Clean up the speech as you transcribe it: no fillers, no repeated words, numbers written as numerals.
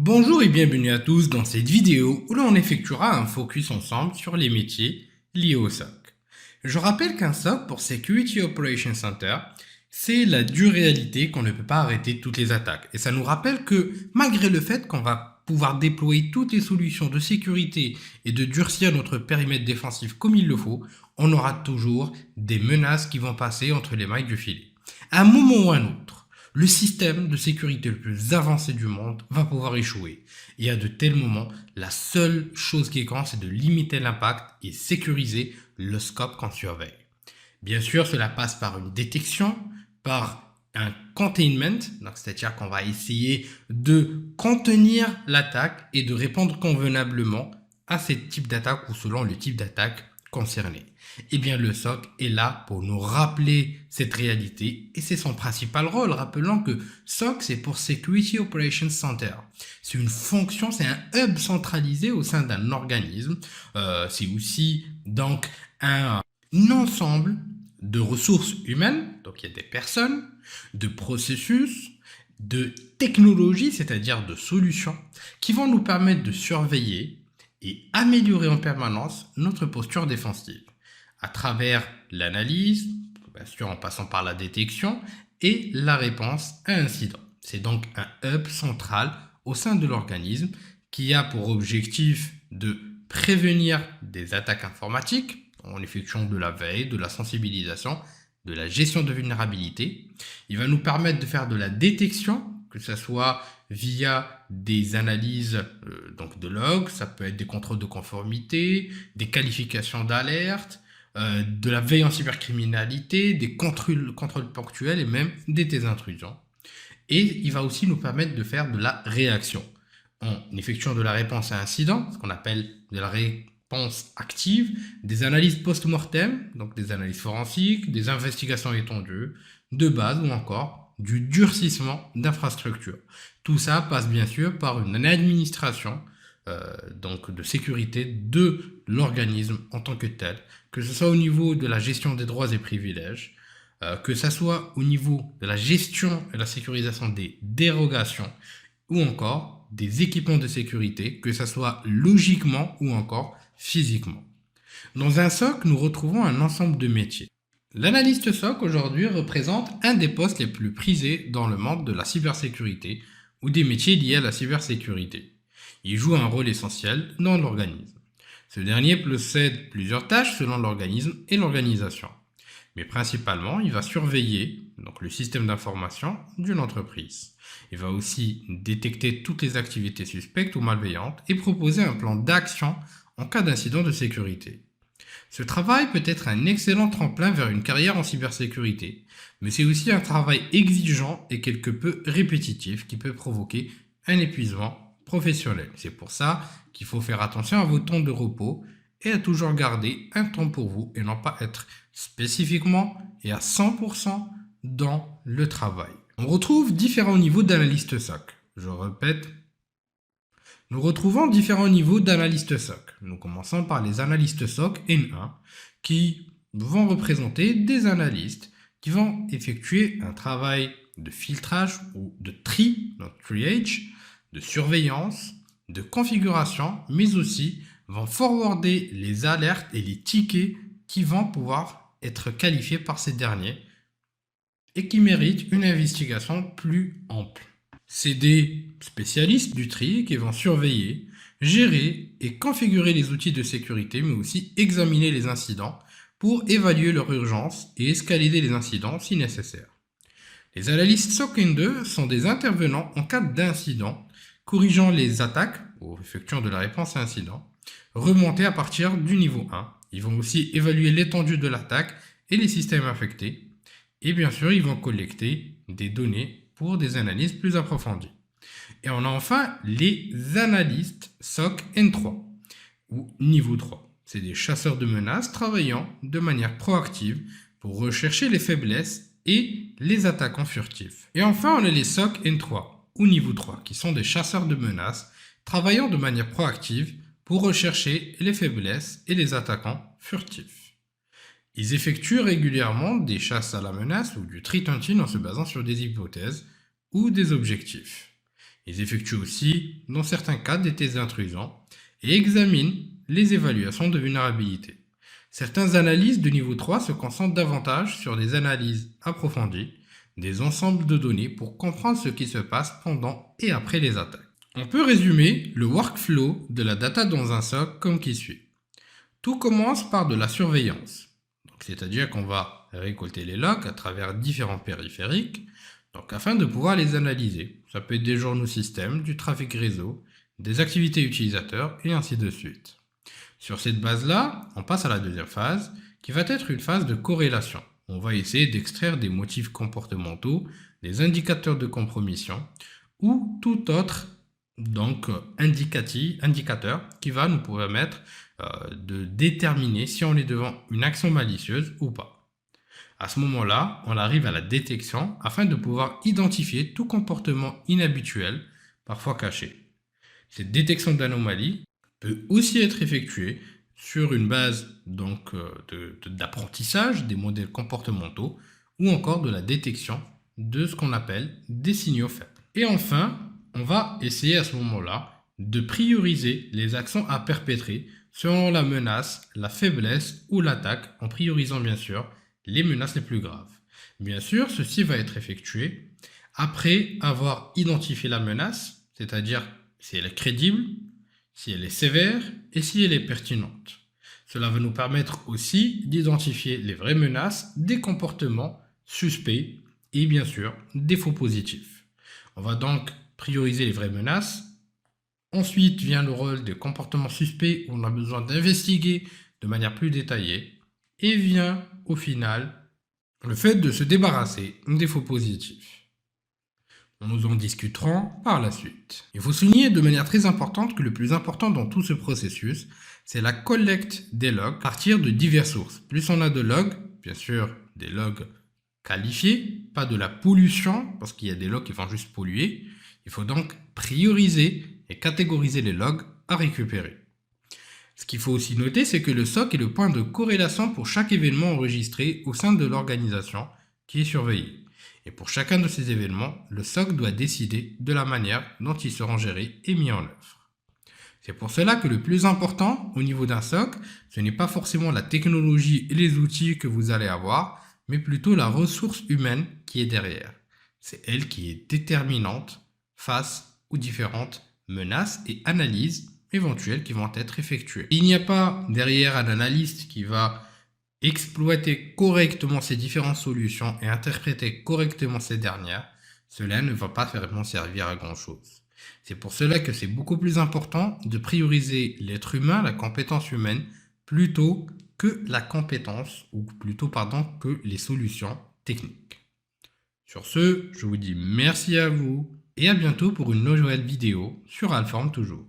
Bonjour et bienvenue à tous dans cette vidéo où l'on effectuera un focus ensemble sur les métiers liés au SOC. Je rappelle qu'un SOC pour Security Operations Center, c'est la dure réalité qu'on ne peut pas arrêter toutes les attaques. Et ça nous rappelle que malgré le fait qu'on va pouvoir déployer toutes les solutions de sécurité et de durcir notre périmètre défensif comme il le faut, on aura toujours des menaces qui vont passer entre les mailles du filet. À un moment ou à un autre, le système de sécurité le plus avancé du monde va pouvoir échouer. Et à de tels moments, la seule chose qui compte, c'est de limiter l'impact et sécuriser le scope qu'on surveille. Bien sûr, cela passe par une détection, par un containment, c'est-à-dire qu'on va essayer de contenir l'attaque et de répondre convenablement à ce type d'attaque ou selon le type d'attaque concerné. Eh bien, le SOC est là pour nous rappeler cette réalité et c'est son principal rôle. Rappelons que SOC, c'est pour Security Operations Center. C'est une fonction, c'est un hub centralisé au sein d'un organisme. C'est aussi donc un ensemble de ressources humaines, donc il y a des personnes, de processus, de technologies, c'est-à-dire de solutions, qui vont nous permettre de surveiller et améliorer en permanence notre posture défensive à travers l'analyse, bien sûr en passant par la détection et la réponse à incident. C'est donc un hub central au sein de l'organisme qui a pour objectif de prévenir des attaques informatiques en effectuant de la veille, de la sensibilisation, de la gestion de vulnérabilité. Il va nous permettre de faire de la détection, que ce soit via des analyses donc de logs, ça peut être des contrôles de conformité, des qualifications d'alerte, de la veille en cybercriminalité, des contrôles ponctuels et même des intrusions. Et il va aussi nous permettre de faire de la réaction en effectuant de la réponse à incident, ce qu'on appelle de la réponse active, des analyses post-mortem, donc des analyses forensiques, des investigations étendues, de base ou encore du durcissement d'infrastructures. Tout ça passe bien sûr par une administration donc de sécurité de l'organisme en tant que tel, que ce soit au niveau de la gestion des droits et privilèges, que ce soit au niveau de la gestion et la sécurisation des dérogations ou encore des équipements de sécurité, que ce soit logiquement ou encore physiquement. Dans un SOC, nous retrouvons un ensemble de métiers. L'analyste SOC aujourd'hui représente un des postes les plus prisés dans le monde de la cybersécurité ou des métiers liés à la cybersécurité. Il joue un rôle essentiel dans l'organisme. Ce dernier possède plusieurs tâches selon l'organisme et l'organisation. Mais principalement, il va surveiller donc, le système d'information d'une entreprise. Il va aussi détecter toutes les activités suspectes ou malveillantes et proposer un plan d'action en cas d'incident de sécurité. Ce travail peut être un excellent tremplin vers une carrière en cybersécurité, mais c'est aussi un travail exigeant et quelque peu répétitif qui peut provoquer un épuisement professionnel. C'est pour ça qu'il faut faire attention à vos temps de repos et à toujours garder un temps pour vous et non pas être spécifiquement et à 100% dans le travail. On retrouve différents niveaux d'analyste SOC. Je répète, nous retrouvons différents niveaux d'analystes SOC. Nous commençons par les analystes SOC N1 qui vont représenter des analystes qui vont effectuer un travail de filtrage ou de tri, donc triage, de surveillance, de configuration, mais aussi vont forwarder les alertes et les tickets qui vont pouvoir être qualifiés par ces derniers et qui méritent une investigation plus ample. C'est des spécialistes du tri qui vont surveiller, gérer et configurer les outils de sécurité, mais aussi examiner les incidents pour évaluer leur urgence et escalader les incidents si nécessaire. Les analystes SOC N2 sont des intervenants en cas d'incident, corrigeant les attaques ou effectuant de la réponse à incident, remontés à partir du niveau 1. Ils vont aussi évaluer l'étendue de l'attaque et les systèmes affectés. Et bien sûr, ils vont collecter des données pour des analyses plus approfondies. Et on a enfin les analystes SOC N3 ou niveau 3. C'est des chasseurs de menaces travaillant de manière proactive pour rechercher les faiblesses et les attaquants furtifs. Et enfin, on a les SOC N3 ou niveau 3 qui sont des chasseurs de menaces travaillant de manière proactive pour rechercher les faiblesses et les attaquants furtifs. Ils effectuent régulièrement des chasses à la menace ou du threat hunting en se basant sur des hypothèses ou des objectifs. Ils effectuent aussi, dans certains cas, des tests d'intrusion et examinent les évaluations de vulnérabilité. Certaines analyses de niveau 3 se concentrent davantage sur des analyses approfondies des ensembles de données pour comprendre ce qui se passe pendant et après les attaques. On peut résumer le workflow de la data dans un SOC comme qui suit. Tout commence par de la surveillance, c'est-à-dire qu'on va récolter les logs à travers différents périphériques afin de pouvoir les analyser. Ça peut être des journaux système, du trafic réseau, des activités utilisateurs et ainsi de suite. Sur cette base-là, on passe à la deuxième phase qui va être une phase de corrélation. On va essayer d'extraire des motifs comportementaux, des indicateurs de compromission ou tout autre indicateur qui va nous permettre de déterminer si on est devant une action malicieuse ou pas. À ce moment-là, on arrive à la détection afin de pouvoir identifier tout comportement inhabituel, parfois caché. Cette détection d'anomalie peut aussi être effectuée sur une base d'apprentissage des modèles comportementaux ou encore de la détection de ce qu'on appelle des signaux faibles. Et enfin, on va essayer à ce moment-là de prioriser les actions à perpétrer selon la menace, la faiblesse ou l'attaque, en priorisant bien sûr les menaces les plus graves. Bien sûr, ceci va être effectué après avoir identifié la menace, c'est-à-dire si elle est crédible, si elle est sévère et si elle est pertinente. Cela va nous permettre aussi d'identifier les vraies menaces, des comportements suspects et bien sûr des faux positifs. On va donc prioriser les vraies menaces. Ensuite vient le rôle des comportements suspects où on a besoin d'investiguer de manière plus détaillée. Et vient au final le fait de se débarrasser des faux positifs. Nous en discuterons par la suite. Il faut souligner de manière très importante que le plus important dans tout ce processus, c'est la collecte des logs à partir de diverses sources. Plus on a de logs, bien sûr des logs qualifiés, pas de la pollution, parce qu'il y a des logs qui vont juste polluer. Il faut donc prioriser et catégoriser les logs à récupérer. Ce qu'il faut aussi noter, c'est que le SOC est le point de corrélation pour chaque événement enregistré au sein de l'organisation qui est surveillée. Et pour chacun de ces événements, le SOC doit décider de la manière dont ils seront gérés et mis en œuvre. C'est pour cela que le plus important au niveau d'un SOC, ce n'est pas forcément la technologie et les outils que vous allez avoir, mais plutôt la ressource humaine qui est derrière. C'est elle qui est déterminante face aux différentes menaces et analyses éventuelles qui vont être effectuées. Il n'y a pas derrière un analyste qui va exploiter correctement ces différentes solutions et interpréter correctement ces dernières, cela ne va pas vraiment servir à grand chose. C'est pour cela que c'est beaucoup plus important de prioriser l'être humain, la compétence humaine, plutôt que la compétence, que les solutions techniques. Sur ce, je vous dis merci à vous et à bientôt pour une nouvelle vidéo sur Alform toujours.